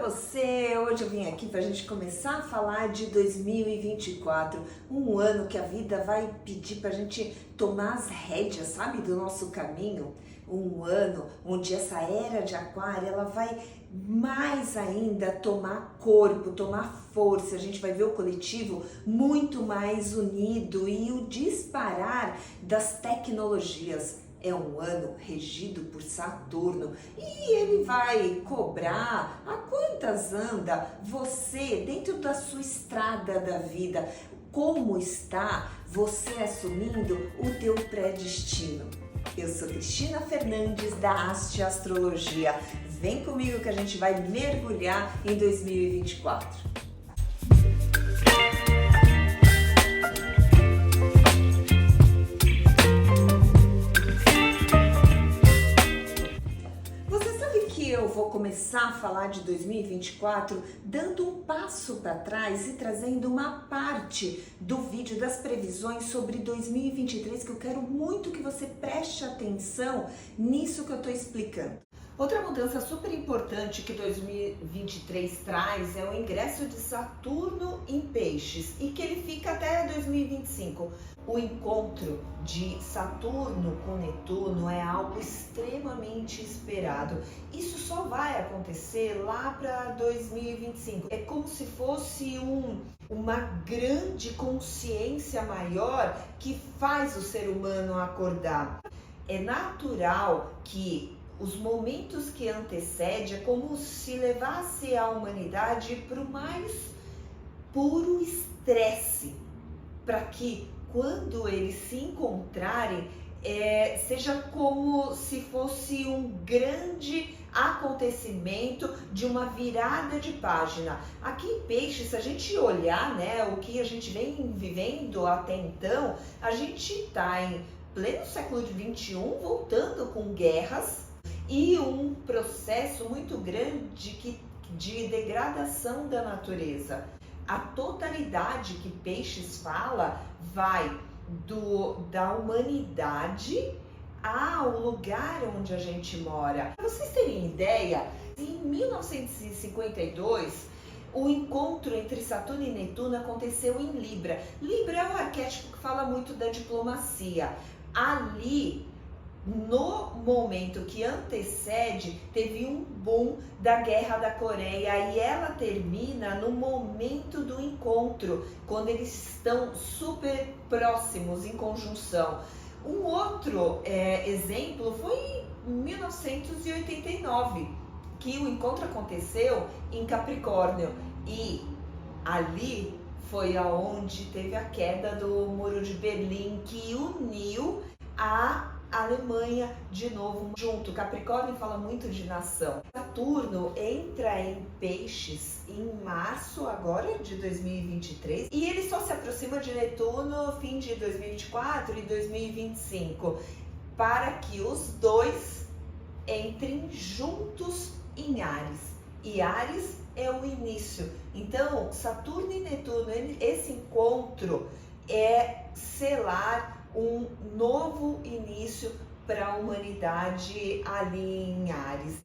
você! Hoje eu vim aqui para a gente começar a falar de 2024, um ano que a vida vai pedir para a gente tomar as rédeas, sabe, do nosso caminho. Um ano onde essa era de aquário, ela vai mais ainda tomar corpo, tomar força. A gente vai ver o coletivo muito mais unido e o disparar das tecnologias. É um ano regido por Saturno e ele vai cobrar a quantas anda você dentro da sua estrada da vida, como está você assumindo o teu predestino. Eu sou Cristina Fernandes da Haste Astrologia. Vem comigo que a gente vai mergulhar em 2024. Eu vou começar a falar de 2024 dando um passo para trás e trazendo uma parte do vídeo das previsões sobre 2023 que eu quero muito que você preste atenção nisso que eu estou explicando. Outra mudança super importante que 2023 traz é o ingresso de Saturno em Peixes e que ele fica até 2025. O encontro de Saturno com Netuno é algo extremamente esperado. Isso só vai acontecer lá para 2025. É como se fosse uma grande consciência maior que faz o ser humano acordar. É natural que os momentos que antecedem é como se levasse a humanidade para o mais puro estresse, para que quando eles se encontrarem, seja como se fosse um grande acontecimento de uma virada de página. Aqui em Peixes, se a gente olhar, né, o que a gente vem vivendo até então, a gente está em pleno século XXI, voltando com guerras e um processo muito grande de degradação da natureza. A totalidade que Peixes fala vai da humanidade ao lugar onde a gente mora. Para vocês terem ideia, em 1952, o encontro entre Saturno e Netuno aconteceu em Libra. Libra é um arquétipo que fala muito da diplomacia. Ali, no momento que antecede, teve um boom da Guerra da Coreia e ela termina no momento do encontro, quando eles estão super próximos, em conjunção. Um outro exemplo foi em 1989, que o encontro aconteceu em Capricórnio e ali foi aonde teve a queda do Muro de Berlim, que uniu a Alemanha de novo junto. Capricórnio fala muito de nação. Saturno entra em Peixes em março agora de 2023 e ele só se aproxima de Netuno no fim de 2024 e 2025 para que os dois entrem juntos em Áries. E Áries é o início. Então, Saturno e Netuno, esse encontro é selar um novo início para a humanidade ali em Áries.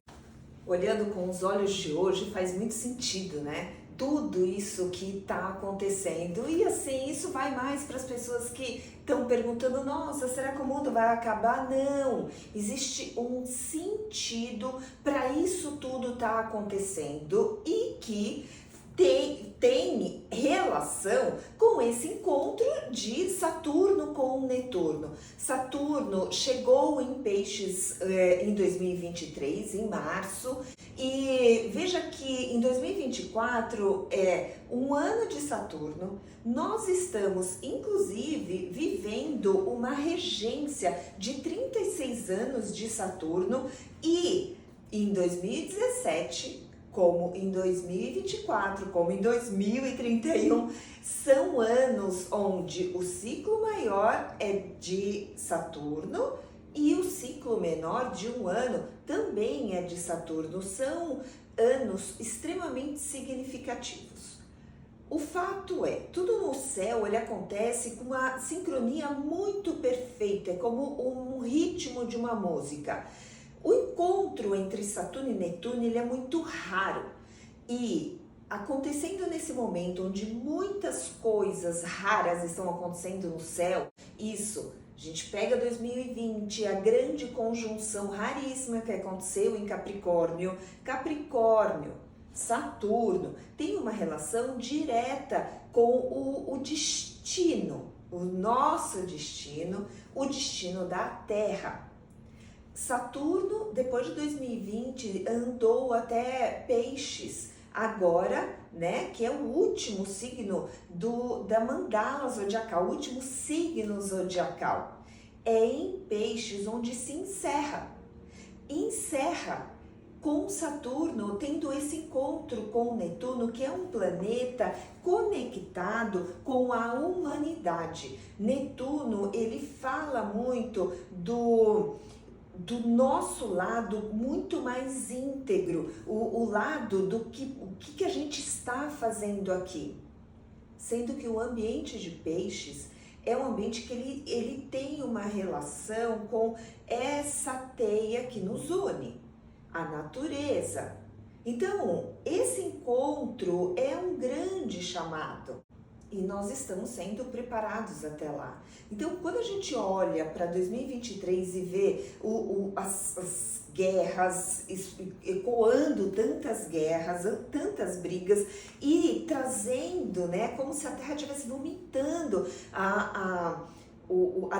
Olhando com os olhos de hoje faz muito sentido, né? Tudo isso que está acontecendo e assim, isso vai mais para as pessoas que estão perguntando, nossa, será que o mundo vai acabar? Não, existe um sentido para isso tudo estar acontecendo e que tem relação com esse encontro de Saturno com Netuno. Saturno chegou em Peixes em 2023, em março, e veja que em 2024 é um ano de Saturno. Nós estamos, inclusive, vivendo uma regência de 36 anos de Saturno e em 2017... como em 2024, como em 2031, são anos onde o ciclo maior é de Saturno e o ciclo menor de um ano também é de Saturno. São anos extremamente significativos. O fato é, tudo no céu ele acontece com uma sincronia muito perfeita, é como um ritmo de uma música. O encontro entre Saturno e Netuno ele é muito raro E acontecendo nesse momento onde muitas coisas raras estão acontecendo no céu, isso, a gente pega 2020, a grande conjunção raríssima que aconteceu em Capricórnio. Capricórnio, Saturno, tem uma relação direta com o destino, o nosso destino, o destino da Terra. Saturno, depois de 2020, andou até Peixes, agora, né, que é o último signo da mandala zodiacal, o último signo zodiacal. É em Peixes onde se encerra com Saturno tendo esse encontro com Netuno, que é um planeta conectado com a humanidade. Netuno, ele fala muito do nosso lado muito mais íntegro, o lado do que a gente está fazendo aqui. Sendo que o ambiente de Peixes é um ambiente que ele tem uma relação com essa teia que nos une, a natureza. Então, esse encontro é um grande chamado. E nós estamos sendo preparados até lá. Então, quando a gente olha para 2023 e vê as guerras, ecoando tantas guerras, tantas brigas e trazendo, né, como se a Terra estivesse vomitando a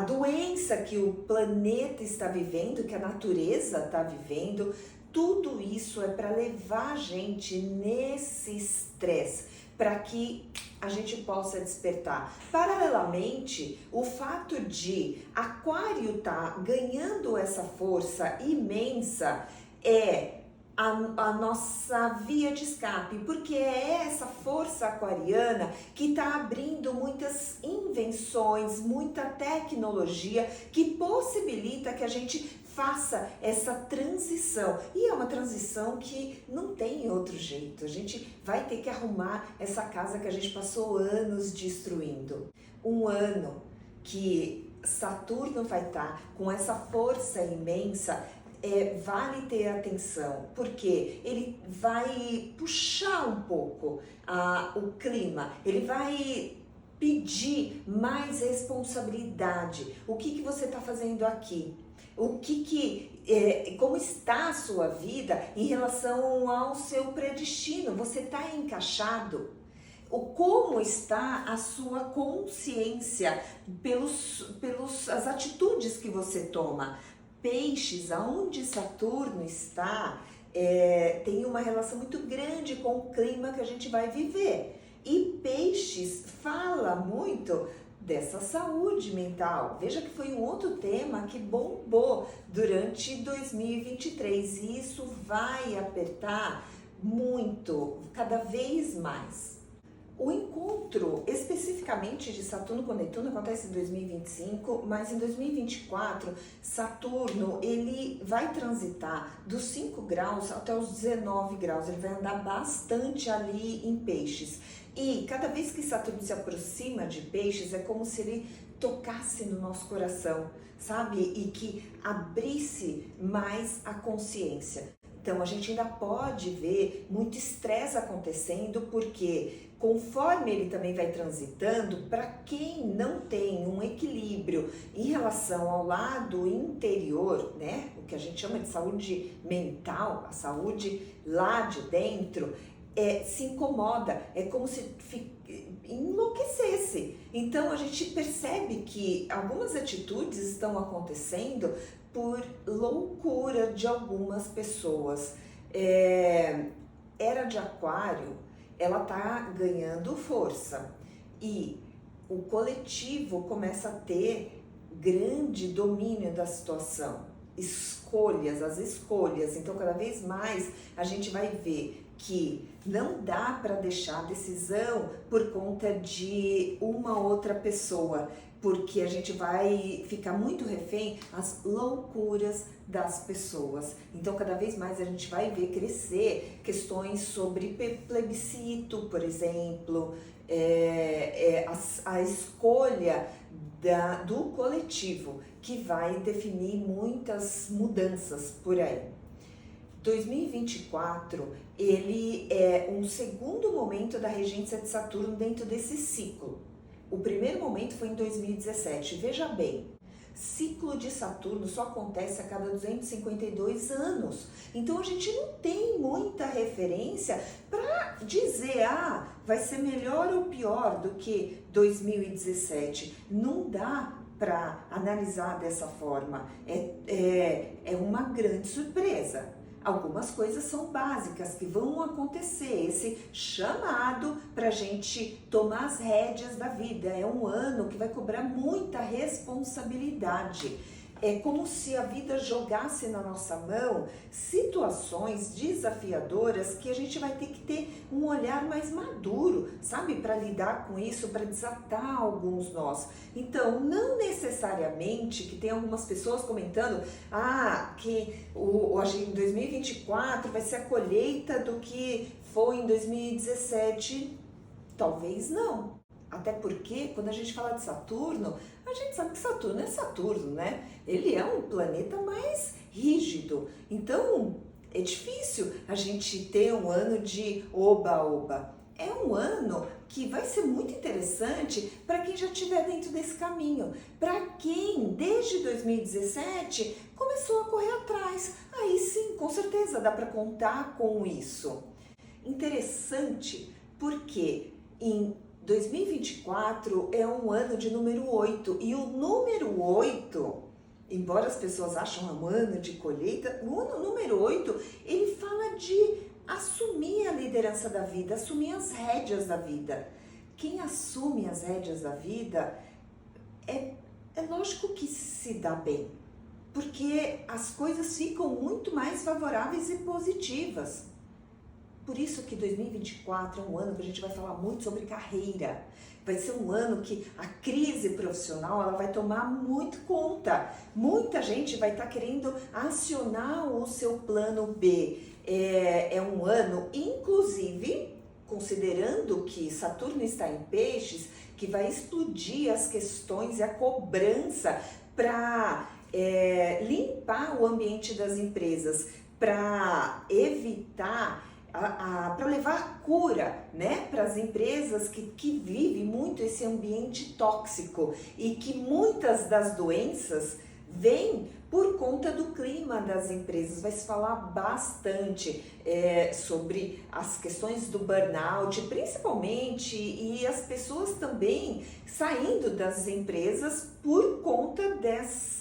doença que o planeta está vivendo, que a natureza está vivendo, tudo isso é para levar a gente nesse estresse, para que a gente possa despertar. Paralelamente, o fato de Aquário estar ganhando essa força imensa é a nossa via de escape, porque é essa força aquariana que está abrindo muitas invenções, muita tecnologia que possibilita que a gente faça essa transição. E é uma transição que não tem outro jeito. A gente vai ter que arrumar essa casa que a gente passou anos destruindo. Um ano que Saturno vai estar com essa força imensa, vale ter atenção, porque ele vai puxar um pouco o clima, ele vai pedir mais responsabilidade. O que você está fazendo aqui? Como está a sua vida em relação ao seu predestino? Você está encaixado? Como está a sua consciência as atitudes que você toma? Peixes, aonde Saturno está, tem uma relação muito grande com o clima que a gente vai viver. E Peixes fala muito dessa saúde mental. Veja que foi um outro tema que bombou durante 2023 e isso vai apertar muito, cada vez mais. O encontro especificamente de Saturno com Netuno acontece em 2025, mas em 2024 Saturno ele vai transitar dos 5 graus até os 19 graus, ele vai andar bastante ali em Peixes. E cada vez que Saturno se aproxima de Peixes é como se ele tocasse no nosso coração, sabe? E que abrisse mais a consciência. Então a gente ainda pode ver muito estresse acontecendo, porque conforme ele também vai transitando, para quem não tem um equilíbrio em relação ao lado interior, né, o que a gente chama de saúde mental, a saúde lá de dentro, se incomoda, é como se enlouquecesse. Então a gente percebe que algumas atitudes estão acontecendo por loucura de algumas pessoas. Era de Aquário, ela tá ganhando força e o coletivo começa a ter grande domínio da situação. As escolhas. Então, cada vez mais a gente vai ver que não dá para deixar a decisão por conta de uma outra pessoa, porque a gente vai ficar muito refém às loucuras das pessoas. Então, cada vez mais a gente vai ver crescer questões sobre plebiscito, por exemplo, a escolha do coletivo, que vai definir muitas mudanças por aí. 2024, ele é um segundo momento da regência de Saturno dentro desse ciclo. O primeiro momento foi em 2017. Veja bem, ciclo de Saturno só acontece a cada 252 anos. Então a gente não tem muita referência para dizer, vai ser melhor ou pior do que 2017. Não dá para analisar dessa forma. É uma grande surpresa. Algumas coisas são básicas que vão acontecer, esse chamado para a gente tomar as rédeas da vida. É um ano que vai cobrar muita responsabilidade. É como se a vida jogasse na nossa mão situações desafiadoras que a gente vai ter que ter um olhar mais maduro, sabe? Para lidar com isso, para desatar alguns nós. Então, não necessariamente que tem algumas pessoas comentando que em 2024 vai ser a colheita do que foi em 2017. Talvez não. Até porque, quando a gente fala de Saturno, a gente sabe que Saturno é Saturno, né? Ele é um planeta mais rígido. Então, é difícil a gente ter um ano de oba-oba. É um ano que vai ser muito interessante para quem já estiver dentro desse caminho. Para quem, desde 2017, começou a correr atrás. Aí sim, com certeza dá para contar com isso. Interessante porque em 2024 é um ano de número 8 e o número 8, embora as pessoas achem um ano de colheita, o ano número 8, ele fala de assumir a liderança da vida, assumir as rédeas da vida. Quem assume as rédeas da vida é lógico que se dá bem, porque as coisas ficam muito mais favoráveis e positivas. Por isso que 2024 é um ano que a gente vai falar muito sobre carreira. Vai ser um ano que a crise profissional ela vai tomar muito conta. Muita gente vai estar querendo acionar o seu plano B. É um ano, inclusive, considerando que Saturno está em Peixes, que vai explodir as questões e a cobrança para limpar o ambiente das empresas, para evitar para levar cura, né, para as empresas que vivem muito esse ambiente tóxico e que muitas das doenças vêm por conta do clima das empresas. Vai se falar bastante sobre as questões do burnout, principalmente, e as pessoas também saindo das empresas por conta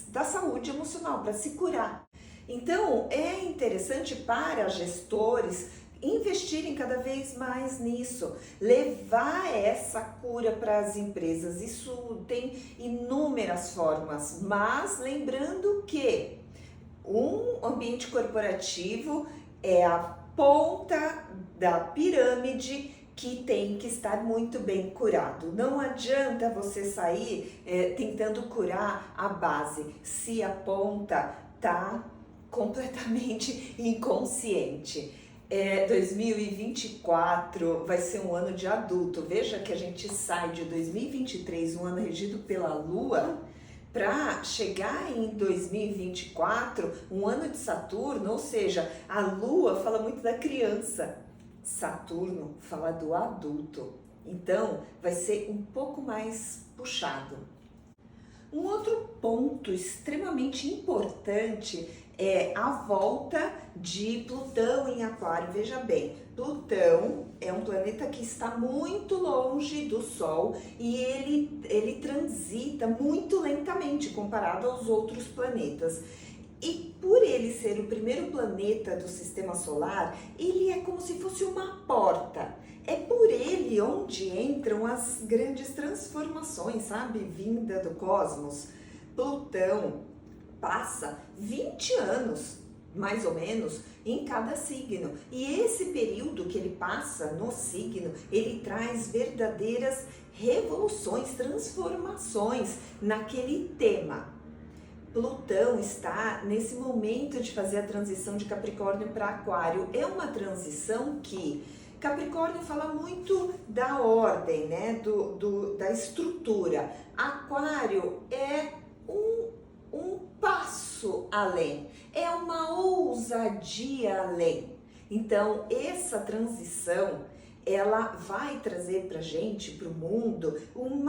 da saúde emocional, para se curar. Então, é interessante para gestores investirem cada vez mais nisso, levar essa cura para as empresas. Isso tem inúmeras formas, mas lembrando que um ambiente corporativo é a ponta da pirâmide que tem que estar muito bem curado. Não adianta você sair tentando curar a base se a ponta está completamente inconsciente. 2024 vai ser um ano de adulto. Veja que a gente sai de 2023, um ano regido pela Lua, para chegar em 2024, um ano de Saturno, ou seja, a Lua fala muito da criança, Saturno fala do adulto. Então, vai ser um pouco mais puxado. Um outro ponto extremamente importante é a volta de Plutão em Aquário. Veja bem, Plutão é um planeta que está muito longe do Sol e ele transita muito lentamente comparado aos outros planetas. E por ele ser o primeiro planeta do sistema solar, ele é como se fosse uma porta. É por ele onde entram as grandes transformações, sabe? Vinda do cosmos. Plutão passa 20 anos, mais ou menos, em cada signo. E esse período que ele passa no signo, ele traz verdadeiras revoluções, transformações naquele tema. Plutão está nesse momento de fazer a transição de Capricórnio para Aquário. É uma transição que Capricórnio fala muito da ordem, né? Da estrutura. Aquário é um passo passo além, é uma ousadia além. Então, essa transição, ela vai trazer para a gente, para o mundo, um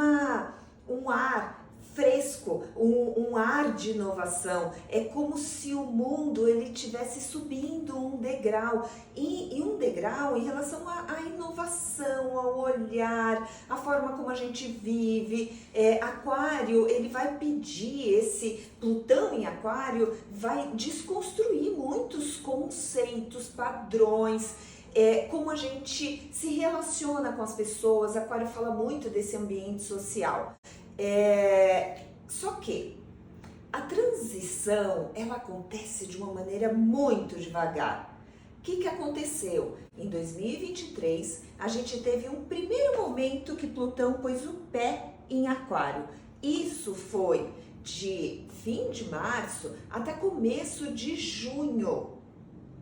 ar fresco, um ar de inovação. É como se o mundo ele tivesse subindo um degrau, e um degrau em relação à inovação, ao olhar, a forma como a gente vive. Aquário, ele vai pedir, esse Plutão em Aquário vai desconstruir muitos conceitos, padrões, como a gente se relaciona com as pessoas. Aquário fala muito desse ambiente social. Só que a transição, ela acontece de uma maneira muito devagar. O que aconteceu? Em 2023, a gente teve um primeiro momento que Plutão pôs o pé em Aquário. Isso foi de fim de março até começo de junho.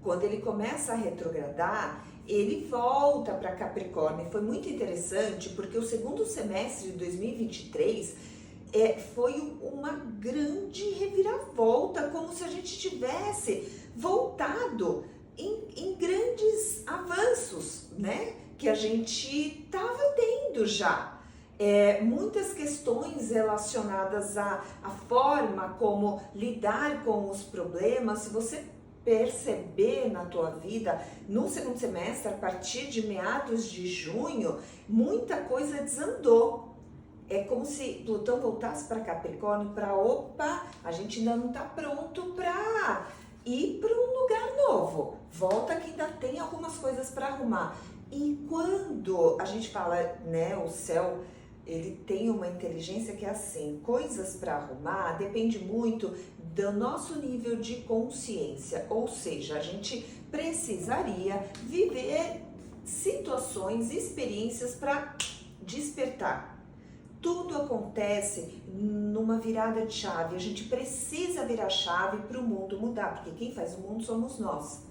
Quando ele começa a retrogradar, ele volta para Capricórnio. Foi muito interessante porque o segundo semestre de 2023 foi uma grande reviravolta, como se a gente tivesse voltado em grandes avanços, né? Que a gente estava tendo já. Muitas questões relacionadas à forma como lidar com os problemas. Se você perceber na tua vida, no segundo semestre, a partir de meados de junho, muita coisa desandou. É como se Plutão voltasse para Capricórnio, a gente ainda não está pronto para ir para um lugar novo. Volta que ainda tem algumas coisas para arrumar. E quando a gente fala, né, o céu, ele tem uma inteligência que é assim, coisas para arrumar depende muito do nosso nível de consciência, ou seja, a gente precisaria viver situações, experiências para despertar. Tudo acontece numa virada de chave, a gente precisa virar a chave para o mundo mudar, porque quem faz o mundo somos nós.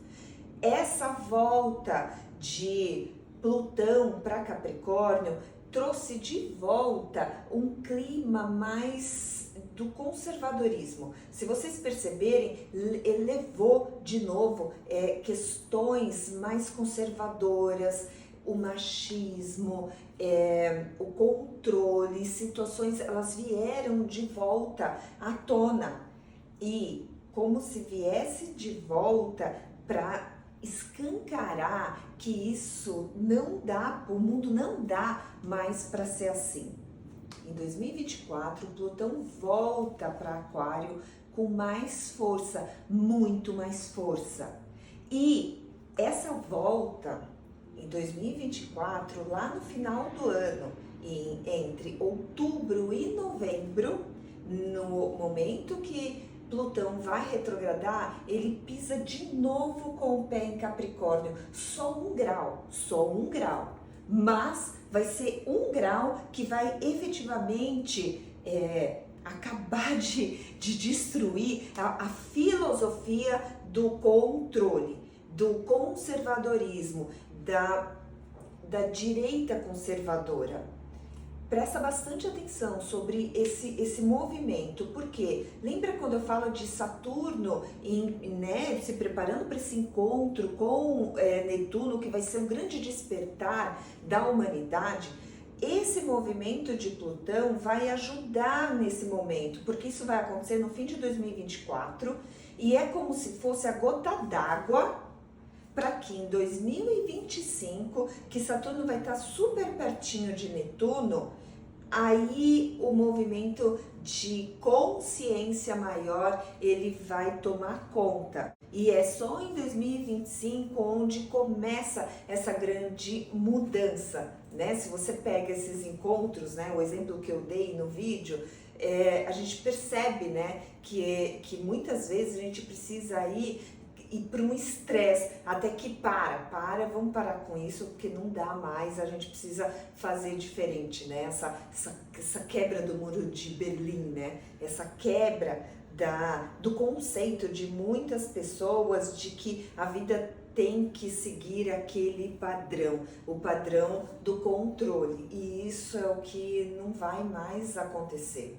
Essa volta de Plutão para Capricórnio trouxe de volta um clima mais do conservadorismo. Se vocês perceberem, elevou de novo questões mais conservadoras, o machismo, o controle, situações, elas vieram de volta à tona. E como se viesse de volta para escancarar que isso não dá, o mundo não dá mais para ser assim. Em 2024, Plutão volta para Aquário com mais força, muito mais força. E essa volta em 2024, lá no final do ano, entre outubro e novembro, no momento que Plutão vai retrogradar, ele pisa de novo com o pé em Capricórnio, só um grau, mas vai ser um grau que vai efetivamente acabar de destruir a filosofia do controle, do conservadorismo, da direita conservadora. Presta bastante atenção sobre esse movimento, porque lembra quando eu falo de Saturno né, se preparando para esse encontro com Netuno, que vai ser um grande despertar da humanidade? Esse movimento de Plutão vai ajudar nesse momento, porque isso vai acontecer no fim de 2024 e é como se fosse a gota d'água para que em 2025, que Saturno vai estar super pertinho de Netuno, aí o movimento de consciência maior, ele vai tomar conta. E é só em 2025 onde começa essa grande mudança, né? Se você pega esses encontros, né, o exemplo que eu dei no vídeo, a gente percebe, né, que muitas vezes a gente precisa ir para um estresse, até que vamos parar com isso, porque não dá mais, a gente precisa fazer diferente, né? Essa quebra do muro de Berlim, né? Essa quebra do conceito de muitas pessoas de que a vida tem que seguir aquele padrão, o padrão do controle, e isso é o que não vai mais acontecer.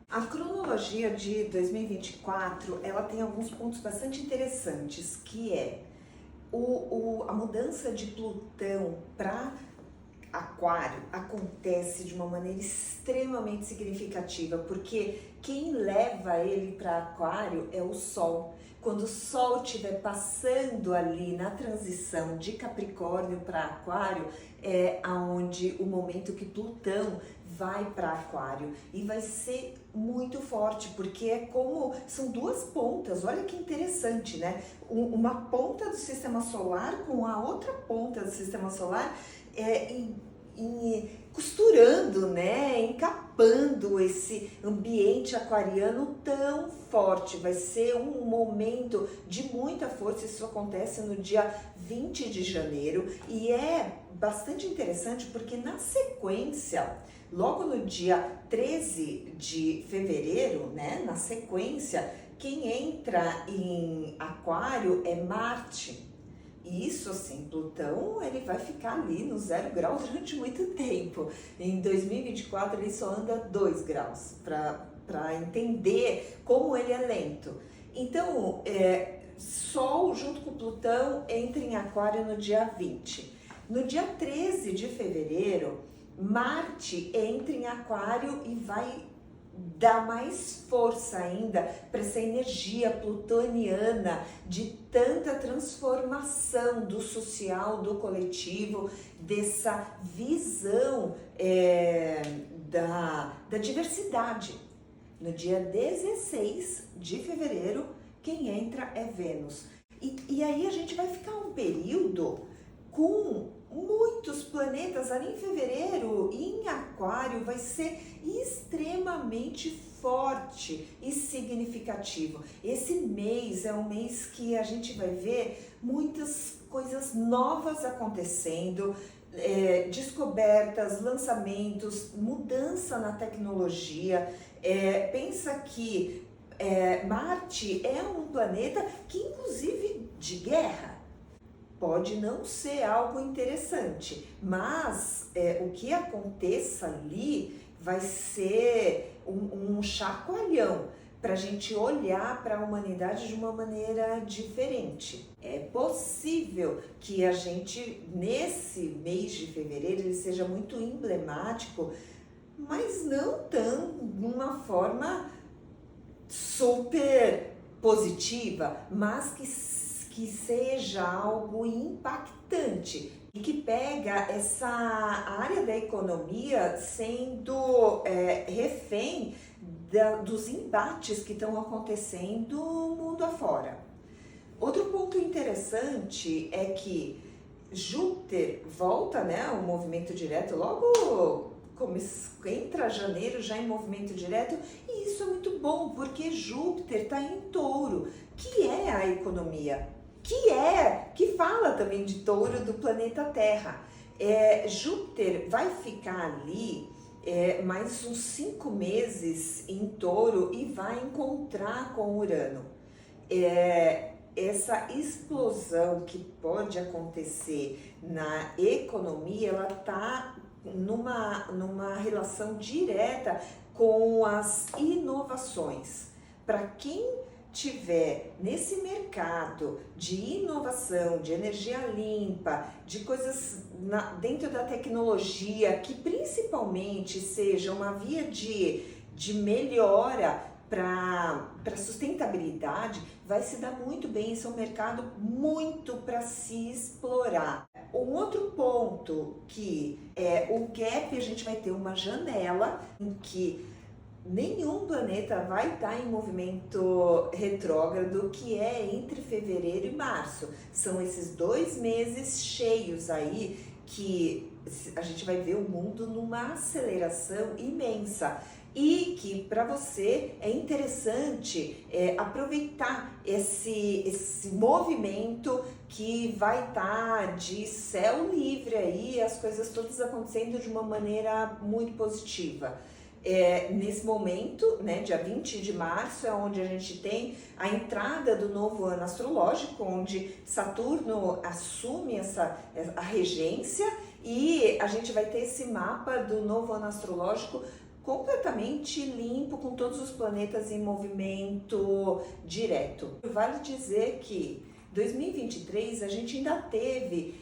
A cronologia de 2024, ela tem alguns pontos bastante interessantes, que é a mudança de Plutão para Aquário acontece de uma maneira extremamente significativa, porque quem leva ele para Aquário é o Sol. Quando o Sol estiver passando ali na transição de Capricórnio para Aquário, é aonde o momento que Plutão vai para Aquário e vai ser muito forte, porque é como são duas pontas. Olha que interessante, né? Uma ponta do sistema solar com a outra ponta do sistema solar costurando, né, encapando esse ambiente aquariano tão forte. Vai ser um momento de muita força. Isso acontece no dia 20 de janeiro e é bastante interessante porque na sequência, logo no dia 13 de fevereiro, né, na sequência, quem entra em Aquário é Marte. E isso, assim, Plutão, ele vai ficar ali no 0 grau durante muito tempo. Em 2024 ele só anda 2 graus, para entender como ele é lento. Então, Sol junto com Plutão entra em Aquário no dia 20. No dia 13 de fevereiro, Marte entra em Aquário e vai dar mais força ainda para essa energia plutoniana de tanta transformação do social, do coletivo, dessa visão da diversidade. No dia 16 de fevereiro, quem entra é Vênus. E aí a gente vai ficar um período com muitos planetas ali em fevereiro, e em Aquário vai ser extremamente forte e significativo. Esse mês é um mês que a gente vai ver muitas coisas novas acontecendo, descobertas, lançamentos, mudança na tecnologia. Pensa que Marte é um planeta que, inclusive, de guerra. Pode não ser algo interessante, mas o que aconteça ali vai ser um chacoalhão para a gente olhar para a humanidade de uma maneira diferente. É possível que a gente, nesse mês de fevereiro, ele seja muito emblemático, mas não tão de uma forma super positiva, mas que seja algo impactante e que pega essa área da economia sendo refém dos embates que estão acontecendo mundo afora. Outro ponto interessante é que Júpiter volta, né, ao movimento direto logo. Entra janeiro já em movimento direto, e isso é muito bom porque Júpiter está em Touro, que é a economia, que fala também de Touro do planeta Terra. Júpiter vai ficar ali mais uns 5 meses em Touro e vai encontrar com Urano. Essa explosão que pode acontecer na economia, ela está numa relação direta com as inovações. Para quem tiver nesse mercado de inovação, de energia limpa, de coisas dentro da tecnologia, que principalmente seja uma via de melhora para sustentabilidade, vai se dar muito bem. Esse é um mercado muito para se explorar. Um outro ponto que o gap, a gente vai ter uma janela em que nenhum planeta vai estar em movimento retrógrado, que é entre fevereiro e março. São esses 2 meses cheios aí que a gente vai ver o mundo numa aceleração imensa. E que para você é interessante aproveitar esse movimento que vai estar de céu livre aí, as coisas todas acontecendo de uma maneira muito positiva. Nesse momento, né, dia 20 de março, é onde a gente tem a entrada do novo ano astrológico, onde Saturno assume a regência, e a gente vai ter esse mapa do novo ano astrológico completamente limpo, com todos os planetas em movimento direto. Vale dizer que 2023 a gente ainda teve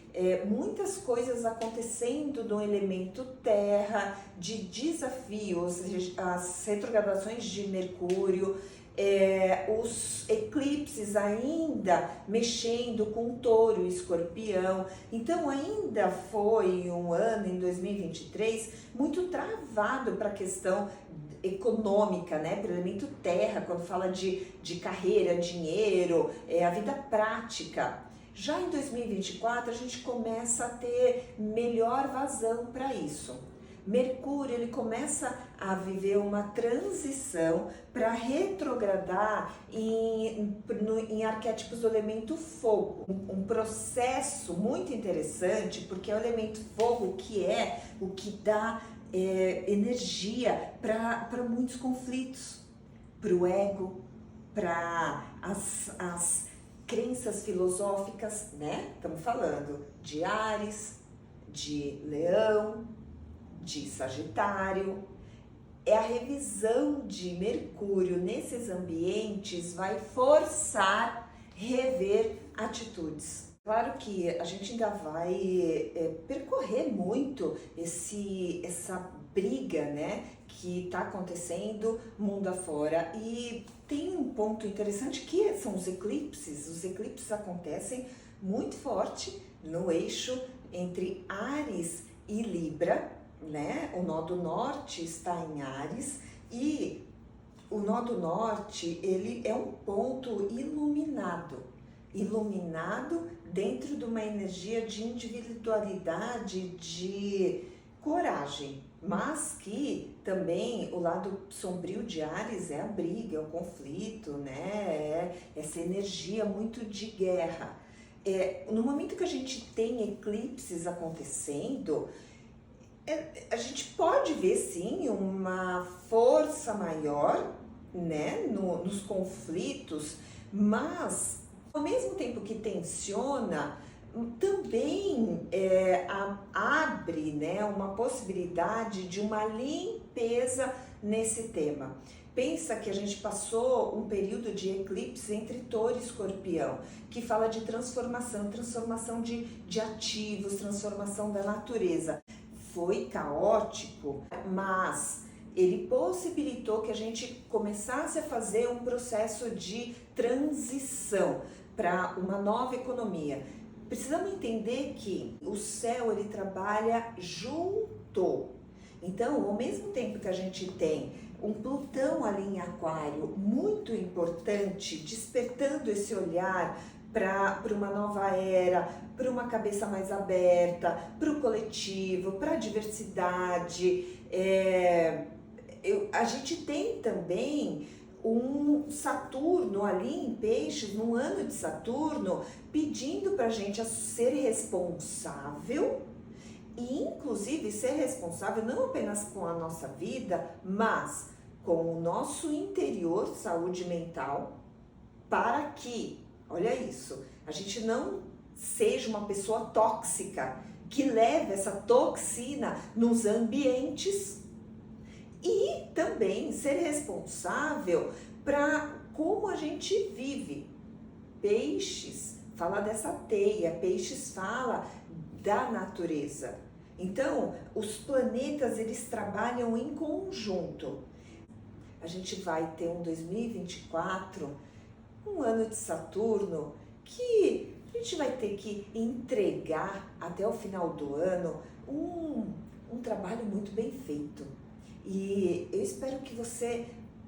muitas coisas acontecendo no elemento terra, de desafios, as retrogradações de Mercúrio, os eclipses ainda mexendo com Touro e Escorpião. Então ainda foi um ano em 2023 muito travado para a questão econômica, né, para o elemento terra, quando fala de carreira, dinheiro, a vida prática. Já em 2024 a gente começa a ter melhor vazão para isso. Mercúrio ele começa a viver uma transição para retrogradar em arquétipos do elemento fogo. Um processo muito interessante, porque é o elemento fogo que é o que dá energia para muitos conflitos, para o ego, para as crenças filosóficas, né? Estamos falando de Áries, de Leão, de Sagitário. A revisão de Mercúrio nesses ambientes vai forçar rever atitudes. Claro que a gente ainda vai percorrer muito essa briga, né, que está acontecendo mundo afora. E tem um ponto interessante que são os eclipses. Os eclipses acontecem muito forte no eixo entre Áries e Libra, né? O nó do norte está em Áries e o nó do norte ele é um ponto iluminado dentro de uma energia de individualidade, de coragem, mas que também o lado sombrio de Áries é a briga, é o conflito, né? Essa energia muito de guerra. No momento que a gente tem eclipses acontecendo, a gente pode ver sim uma força maior, né, nos conflitos, mas ao mesmo tempo que tensiona, também abre, né, uma possibilidade de uma limpeza nesse tema. Pensa que a gente passou um período de eclipse entre Touro e Escorpião, que fala de transformação de ativos, transformação da natureza. Foi caótico, mas ele possibilitou que a gente começasse a fazer um processo de transição para uma nova economia. Precisamos entender que o céu ele trabalha junto. Então, ao mesmo tempo que a gente tem um Plutão ali em Aquário muito importante, despertando esse olhar para uma nova era, para uma cabeça mais aberta, para o coletivo, para a diversidade. A gente tem também um Saturno ali em Peixes, num ano de Saturno, pedindo para a gente a ser responsável e inclusive ser responsável não apenas com a nossa vida, mas com o nosso interior, saúde mental, para que, olha isso, a gente não seja uma pessoa tóxica, que leve essa toxina nos ambientes. E também ser responsável para como a gente vive. Peixes fala dessa teia, Peixes fala da natureza. Então, os planetas eles trabalham em conjunto. A gente vai ter um 2024, um ano de Saturno, que a gente vai ter que entregar até o final do ano um trabalho muito bem feito. E eu espero que você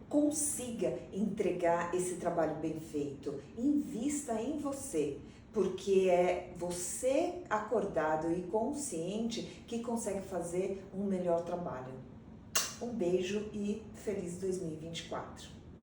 consiga entregar esse trabalho bem feito. Invista em você, porque é você acordado e consciente que consegue fazer um melhor trabalho. Um beijo e feliz 2024!